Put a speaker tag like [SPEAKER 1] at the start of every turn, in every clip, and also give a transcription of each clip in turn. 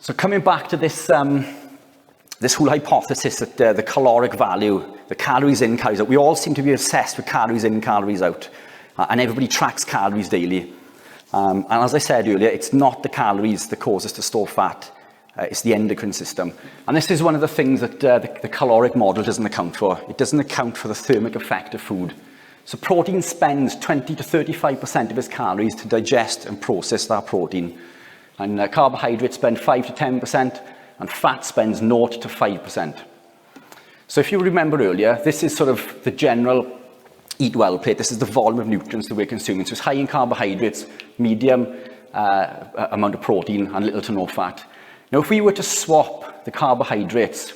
[SPEAKER 1] So coming back to this, this whole hypothesis that the caloric value, the calories in, calories out, we all seem to be obsessed with calories in, calories out, and everybody tracks calories daily. And as I said earlier, it's not the calories that cause us to store fat, it's the endocrine system. And this is one of the things that the caloric model doesn't account for. It doesn't account for the thermic effect of food. So protein spends 20 to 35% of its calories to digest and process that protein. And carbohydrates spend 5 to 10%, and fat spends 0 to 5%. So if you remember earlier, this is sort of the general eat well plate. This is the volume of nutrients that we're consuming. So it's high in carbohydrates, medium amount of protein, and little to no fat. Now, if we were to swap the carbohydrates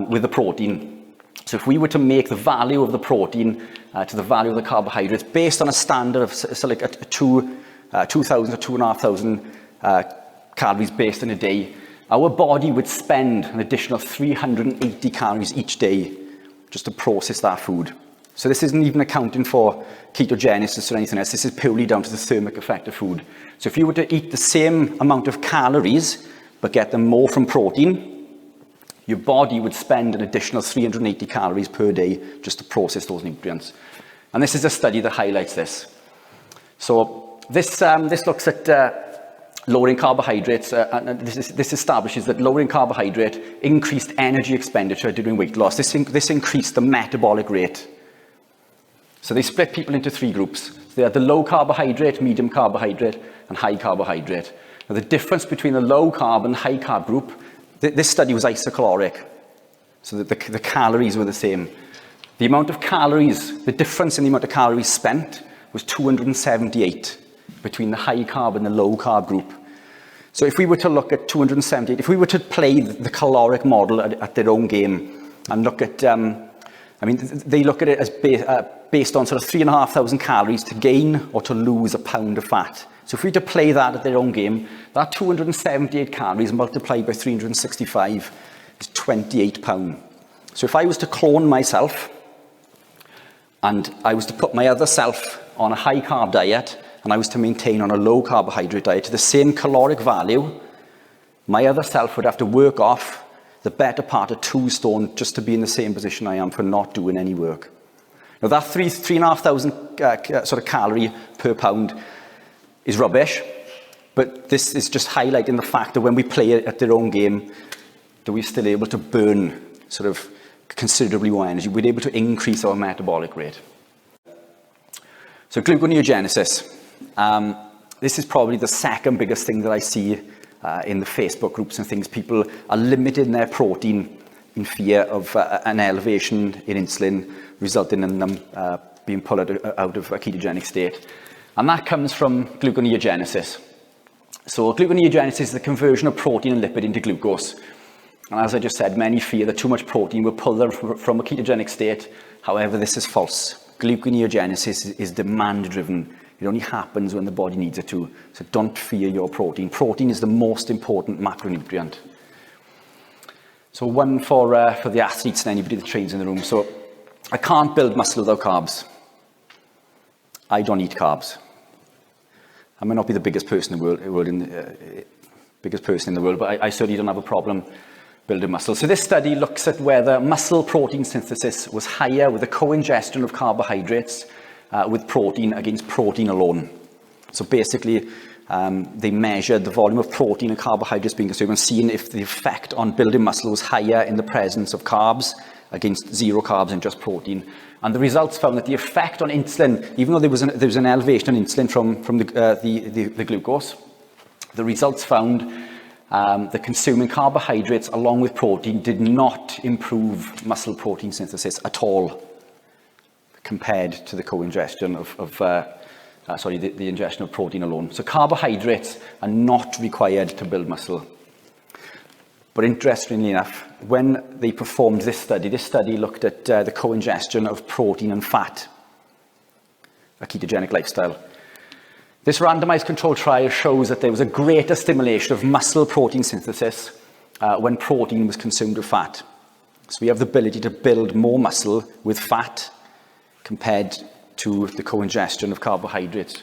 [SPEAKER 1] with the protein, so if we were to make the value of the protein to the value of the carbohydrates based on a standard of so like a 2,000 to 2,500 calories based in a day, our body would spend an additional 380 calories each day just to process that food. So this isn't even accounting for ketogenesis or anything else. This is purely down to the thermic effect of food. So if you were to eat the same amount of calories, but get them more from protein, your body would spend an additional 380 calories per day just to process those nutrients. And this is a study that highlights this. So this looks at lowering carbohydrates, and this establishes that lowering carbohydrate increased energy expenditure during weight loss. This increased the metabolic rate. So they split people into 3 groups. So they had the low carbohydrate, medium carbohydrate, and high carbohydrate. Now the difference between the low carb and high carb group, this study was isocaloric. So that the calories were the same. The amount of calories, the difference in the amount of calories spent was 278 between the high carb and the low carb group. So if we were to look at 278, if we were to play the caloric model at their own game and look at, they look at it as based on sort of 3,500 calories to gain or to lose a pound of fat. So if we were to play that at their own game, that 278 calories multiplied by 365 is 28 pounds. So if I was to clone myself and I was to put my other self on a high carb diet and I was to maintain on a low carbohydrate diet to the same caloric value, my other self would have to work off the better part of 2 stone just to be in the same position I am for not doing any work. Now that 3,500 sort of calorie per pound is rubbish, but this is just highlighting the fact that when we play it at their own game, that we're still able to burn sort of considerably more energy. We're able to increase our metabolic rate. So gluconeogenesis. This is probably the second biggest thing that I see in the Facebook groups and things. People are limiting their protein in fear of an elevation in insulin, resulting in them being pulled out of a ketogenic state. And that comes from gluconeogenesis. So gluconeogenesis is the conversion of protein and lipid into glucose. And as I just said, many fear that too much protein will pull them from a ketogenic state. However, this is false. Gluconeogenesis is demand-driven. It only happens when the body needs it to. So don't fear your protein. Protein is the most important macronutrient. So one for the athletes and anybody that trains in the room. So I can't build muscle without carbs. I don't eat carbs. I may not be the biggest person in the world, but I certainly don't have a problem building muscle. So this study looks at whether muscle protein synthesis was higher with a co-ingestion of carbohydrates with protein against protein alone. So basically, they measured the volume of protein and carbohydrates being consumed and seeing if the effect on building muscle was higher in the presence of carbs against 0 carbs and just protein. And the results found that the effect on insulin, even though there was an elevation in insulin from the glucose, the results found that consuming carbohydrates along with protein did not improve muscle protein synthesis at all compared to the co-ingestion the ingestion of protein alone. So carbohydrates are not required to build muscle. But interestingly enough, when they performed this study looked at the co-ingestion of protein and fat, a ketogenic lifestyle. This randomized controlled trial shows that there was a greater stimulation of muscle protein synthesis when protein was consumed with fat. So we have the ability to build more muscle with fat compared to the co-ingestion of carbohydrates.